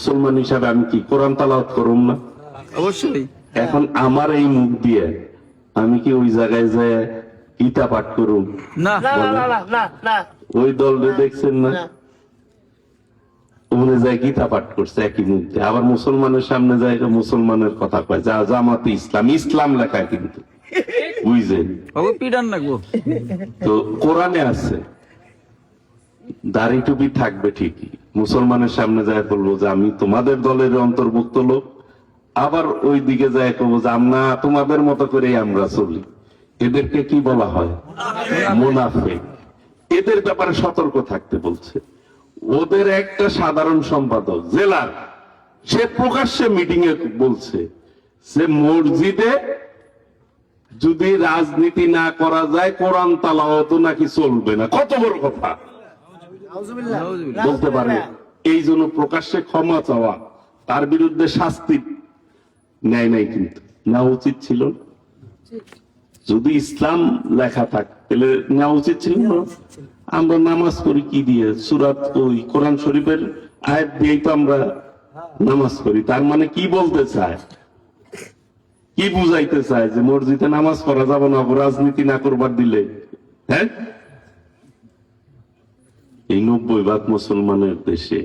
মুসলমান হিসাবে আমি কি কোরআন তালাওয়াত করুম না? অবশ্যই। এখন আমার এই মুখ দিয়ে আমি কি ওই জায়গায় যে গীতা পাঠ করুম? না, ওই দলরে দেখছেন না, ওখানে যায় গীতা পাঠ করছে একই মুখ দিয়ে, আবার মুসলমানের সামনে যায় মুসলমানের কথা কয়, যা জামাতে ইসলাম, ইসলাম লেখায় কিন্তু, বুঝছেন? বাবু পিটান না গো। তো কোরআনে আছে দাড়ি টুপি থাকবে ঠিকই, মুসলমানের সামনে যায় বলবো যে আমি তোমাদের দলের অন্তর্ভুক্ত লোক, আবার ওই দিকে যায় বলবো যে আমরা তোমাদের মতো করে আমরা চলি। এদেরকে কি বলা হয়? মুনাফিক। এদের ব্যাপারে সতর্ক থাকতে বলছে। ওদের একটা সাধারণ সম্পাদক জেলার, সে প্রকাশ্যে মিটিং এ বলছে যে মসজিদে যদি রাজনীতি না করা যায় কোরআন তালাওয়াত নাকি চলবে না। কত বড় কথা বলতে পারে। এই জন্য প্রকাশ্যে ক্ষমা চাওয়া, তার বিরুদ্ধে শাস্তি নেয় নাই, কিন্তু নেওয়া উচিত ছিল। যদি ইসলাম লেখা থাক তাহলে নেওয়া উচিত ছিল না। আমরা নামাজ পড়ি কি দিয়ে? সূরাত ওই কোরআন শরীফের আয়াত দিয়েই তো আমরা নামাজ পড়ি। তার মানে কি বলতে চায়, কি বুঝাইতে চায় যে মসজিদে নামাজ পড়া যাবে না রাজনীতি না করবার দিলে? হ্যাঁ, এই 90% মুসলমানের দেশে,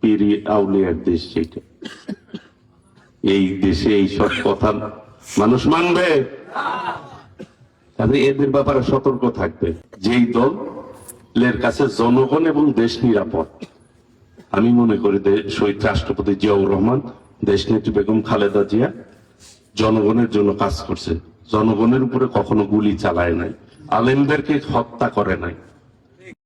পীরি আউলিয়ার দেশ সেটা। এই দেশে এই সব কথা মানুষ মানবে? তাহলে এদের ব্যাপারে সতর্ক থাকবে। যেই দলের কাছে জনগণ এবং দেশ নিরাপদ, আমি মনে করি শহীদ রাষ্ট্রপতি জিয়াউর রহমান, দেশনেত্রী বেগম খালেদা জিয়া জনগণের জন্য কাজ করছে, জনগণের উপরে কখনো গুলি চালায় নাই, আলেমদেরকে হত্যা করে নাই।